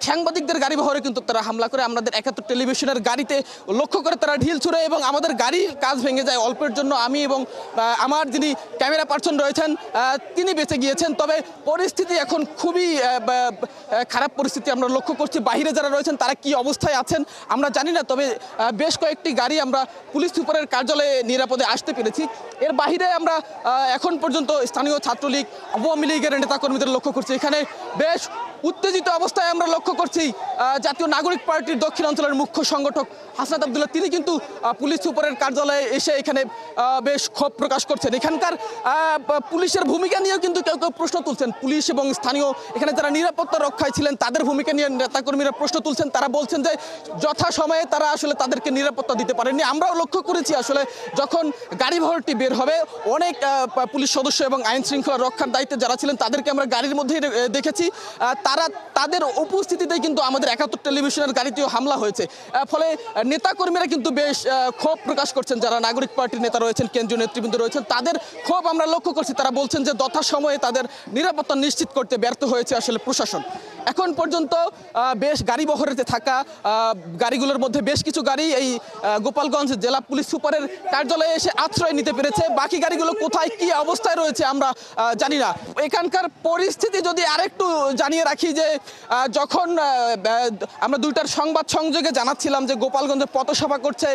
সাংবাদিকদের গাড়ি বহরে কিন্তু তারা হামলা করে, আমাদের ৭১ টেলিভিশনের গাড়িতে লক্ষ্য করে তারা ঢিল ছুড়ে এবং আমাদের গাড়ির কাজ ভেঙে যায়। অল্পের জন্য আমি এবং আমার যিনি ক্যামেরা পার্সন রয়েছেন তিনি বেঁচে গিয়েছেন। তবে পরিস্থিতি এখন খুবই খারাপ পরিস্থিতি আমরা লক্ষ্য করছি। বাইরে যারা রয়েছেন তারা কি অবস্থায় আছেন আমরা জানি না, তবে বেশ কয়েকটি গাড়ি আমরা পুলিশ সুপারের কার্যালয়ে নিরাপদে আসতে পেরেছি। এর বাইরে আমরা এখন পর্যন্ত স্থানীয় ছাত্রলীগ, আওয়ামী লীগের নেতাকর্মীদের লক্ষ্য করছি। এখানে বেশ উত্তেজিত অবস্থায় আমরা লক্ষ্য করছি জাতীয় নাগরিক পার্টির দক্ষিণ অঞ্চলের মুখ্য সংগঠক হাসনাত আবদুল্লাহ, তিনি কিন্তু পুলিশ সুপারের কার্যালয়ে এসে এখানে বেশ ক্ষোভ প্রকাশ করছেন। এখানকার পুলিশের ভূমিকা নিয়েও কিন্তু কেউ কেউ প্রশ্ন তুলছেন। পুলিশ এবং স্থানীয় এখানে যারা নিরাপত্তা রক্ষায় ছিলেন তাদের ভূমিকা নিয়ে নেতাকর্মীরা প্রশ্ন তুলছেন। তারা বলছেন যে যথাসময়ে তারা আসলে তাদেরকে নিরাপত্তা দিতে পারেননি। আমরাও লক্ষ্য করেছি আসলে যখন গাড়ি বহরটি বের হবে অনেক পুলিশ সদস্য এবং আইন শৃঙ্খলা রক্ষার দায়িত্বে যারা ছিলেন তাদেরকে আমরা গাড়ির মধ্যেই দেখেছি। তাদের উপস্থিতিতেই কিন্তু আমাদের ৭১ টেলিভিশনের গাড়িতেও হামলা হয়েছে। ফলে নেতাকর্মীরা কিন্তু বেশ ক্ষোভ প্রকাশ করছেন। যারা নাগরিক পার্টির নেতা রয়েছেন, কেন্দ্রীয় নেতৃবৃন্দ রয়েছেন, তাদের ক্ষোভ আমরা লক্ষ্য করছি। তারা বলছেন যে যথাসময়ে তাদের নিরাপত্তা নিশ্চিত করতে ব্যর্থ হয়েছে আসলে প্রশাসন। এখন পর্যন্ত বেশ গাড়ি বহরেতে থাকা গাড়িগুলোর মধ্যে বেশ কিছু গাড়ি এই গোপালগঞ্জ জেলা পুলিশ সুপারের কার্যালয়ে এসে আশ্রয় নিতে পেরেছে। বাকি গাড়িগুলো কোথায় কি অবস্থায় রয়েছে আমরা জানি না। এখানকার পরিস্থিতি যদি আরেকটু জানিয়ে রাখি যে যখন আমরা দুইটার সংবাদ সংযোগে জানাচ্ছিলাম যে গোপালগঞ্জে পথসভা করছে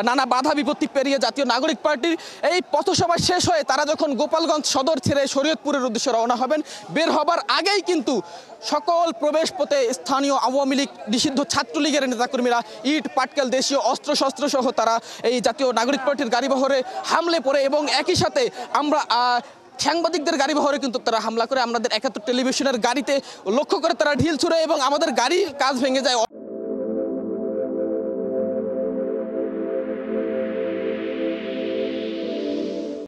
নানা বাধা বিপত্তি পেরিয়ে জাতীয় নাগরিক পার্টির, এই পথসভা শেষ হয়ে তারা যখন গোপালগঞ্জ সদর ছেড়ে শরীয়তপুরের উদ্দেশ্যে রওনা হবেন, বের হবার আগেই কিন্তু সকল প্রবেশ পথে স্থানীয় আওয়ামী লীগ নিষিদ্ধ ছাত্রলীগের নেতাকর্মীরা ইট পাটকেল দেশীয় অস্ত্রশস্ত্র সহ তারা এই জাতীয় নাগরিক পার্টির গাড়ি বহরে হামলে পড়ে এবং একই সাথে আমরা সাংবাদিকদের গাড়ি বহরে কিন্তু তারা হামলা করে, আমাদের ৭১ টেলিভিশনের গাড়িতে লক্ষ্য করে তারা ঢিল ছুড়ে এবং আমাদের গাড়ির কাজ ভেঙে যায়।